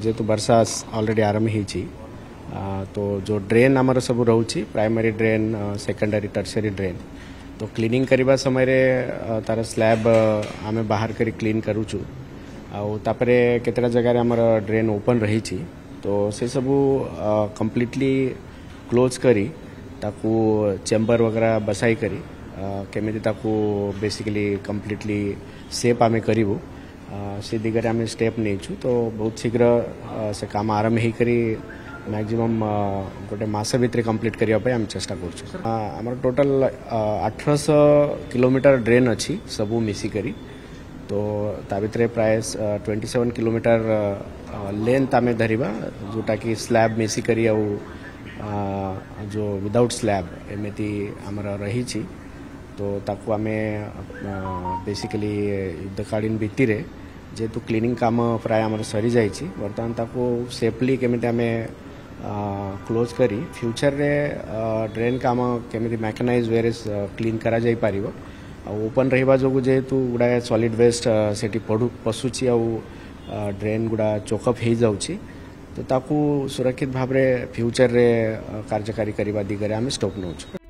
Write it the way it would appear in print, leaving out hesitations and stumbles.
जेहेतु वर्षा ऑलरेडी आरंभ होती तो जो ड्रेन आमर सब रोचे primary drain secondary tertiary drain तो क्लीनिंग करने समय तार स्लैब आम बाहर कर क्लीन करूँ आउे केतटा जगह आमर ड्रेन ओपन रही तो से सबू कंप्लीटली क्लोज करी ताकू चेम्बर वगैरह बसाई करी केमिति ताकू बेसिकली कंप्लीटली सेफ आम करूँ से दिगरे आम स्टेप नहीं तो बहुत शीघ्र से काम आरंभ हो करी मैक्सिमम गोटे मस भितर कंप्लीट करने आम चेष्टा कर टोटल 1800 किलोमीटर ड्रेन अच्छी सबू मिसिकरी तो ता भितर प्राय 27 किलोमीटर लेंथ आम धरवा जोटा कि स्लैब मिसिकरी जो विदाउट स्लैब एमती आमर रही तो ताकू आम बेसिकली युद्धकालीन भित्ति जेहेतु क्लीनिंग काम प्राय आमर सरी जाइए बर्तमान ताकू सेफली केमिति आम क्लोज करी फ्यूचर रे ड्रेन काम केमिति मैकेनाइज वे क्लीन करा जाई पारिबो ओपन रहिबा जो जेहेतु गुड़ाए सॉलिड वेस्ट सेठी पशुची ड्रेन गुड़ा चोकअप हो जाउची तो ताकू सुरक्षित भाव रे फ्यूचर रे कार्यकारी करबा दिगरे आम स्टॉप नौछु।